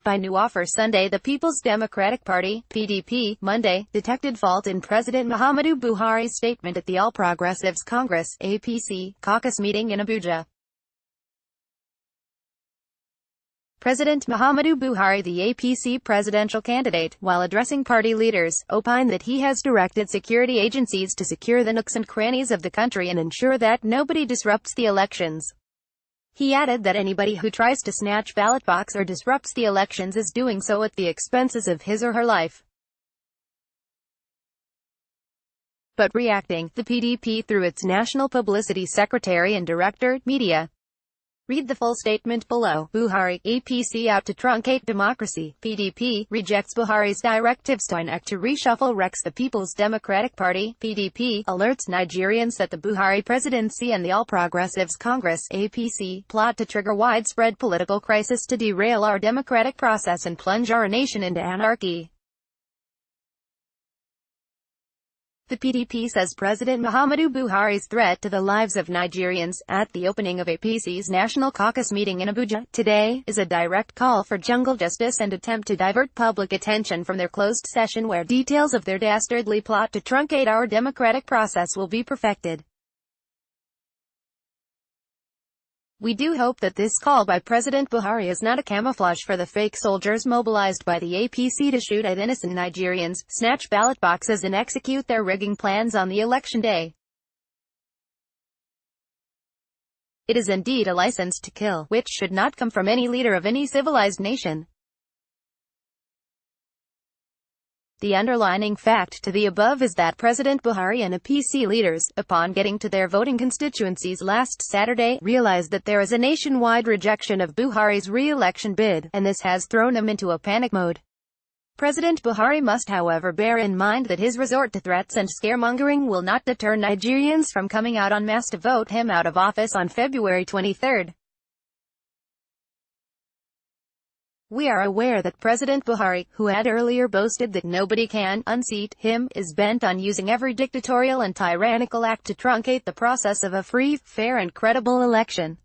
by Nwafor Sunday. The People's Democratic Party, PDP, Monday, detected fault in President Muhammadu Buhari's statement at the All Progressives Congress, APC, caucus meeting in Abuja. President Muhammadu Buhari, the APC presidential candidate, while addressing party leaders, opined that he has directed security agencies to secure the nooks and crannies of the country and ensure that nobody disrupts the elections. He added that anybody who tries to snatch ballot box or disrupts the elections is doing so at the expenses of his or her life. But reacting, the PDP through its National Publicity Secretary and Director, Media. Read the full statement below. Buhari, APC out to truncate democracy. PDP, rejects Buhari's directives to INEC to reshuffle Rex. The People's Democratic Party, PDP, alerts Nigerians that the Buhari presidency and the All Progressives Congress, APC, plot to trigger widespread political crisis to derail our democratic process and plunge our nation into anarchy. The PDP says President Muhammadu Buhari's threat to the lives of Nigerians, at the opening of APC's National Caucus meeting in Abuja today, is a direct call for jungle justice and attempt to divert public attention from their closed session where details of their dastardly plot to truncate our democratic process will be perfected. We do hope that this call by President Buhari is not a camouflage for the fake soldiers mobilized by the APC to shoot at innocent Nigerians, snatch ballot boxes and execute their rigging plans on the election day. It is indeed a license to kill, which should not come from any leader of any civilized nation. The underlining fact to the above is that President Buhari and APC leaders, upon getting to their voting constituencies last Saturday, realized that there is a nationwide rejection of Buhari's re-election bid, and this has thrown them into a panic mode. President Buhari must however bear in mind that his resort to threats and scaremongering will not deter Nigerians from coming out en masse to vote him out of office on February 23. We are aware that President Buhari, who had earlier boasted that nobody can unseat him, is bent on using every dictatorial and tyrannical act to truncate the process of a free, fair and credible election.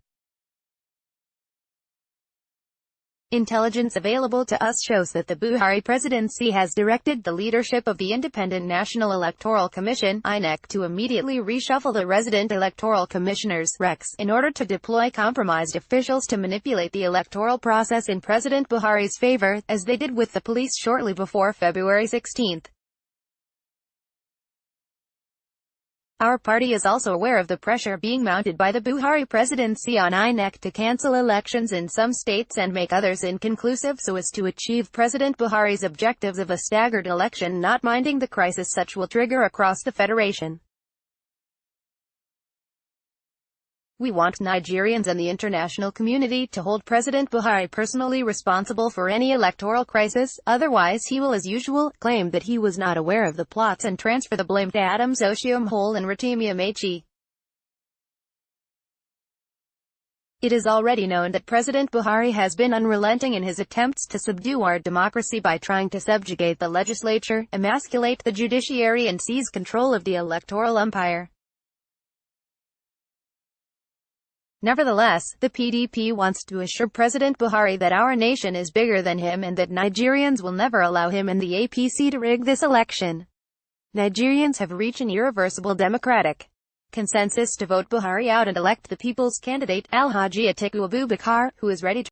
Intelligence available to us shows that the Buhari presidency has directed the leadership of the Independent National Electoral Commission, INEC, to immediately reshuffle the resident electoral commissioners, RECs, in order to deploy compromised officials to manipulate the electoral process in President Buhari's favor, as they did with the police shortly before February 16. Our party is also aware of the pressure being mounted by the Buhari presidency on INEC to cancel elections in some states and make others inconclusive so as to achieve President Buhari's objectives of a staggered election, not minding the crisis such will trigger across the federation. We want Nigerians and the international community to hold President Buhari personally responsible for any electoral crisis, otherwise he will as usual claim that he was not aware of the plots and transfer the blame to Adams Oshiomhole and Rotimi Amechi. It is already known that President Buhari has been unrelenting in his attempts to subdue our democracy by trying to subjugate the legislature, emasculate the judiciary and seize control of the electoral umpire. Nevertheless, the PDP wants to assure President Buhari that our nation is bigger than him and that Nigerians will never allow him and the APC to rig this election. Nigerians have reached an irreversible democratic consensus to vote Buhari out and elect the people's candidate, Alhaji Atiku Abubakar, who is ready to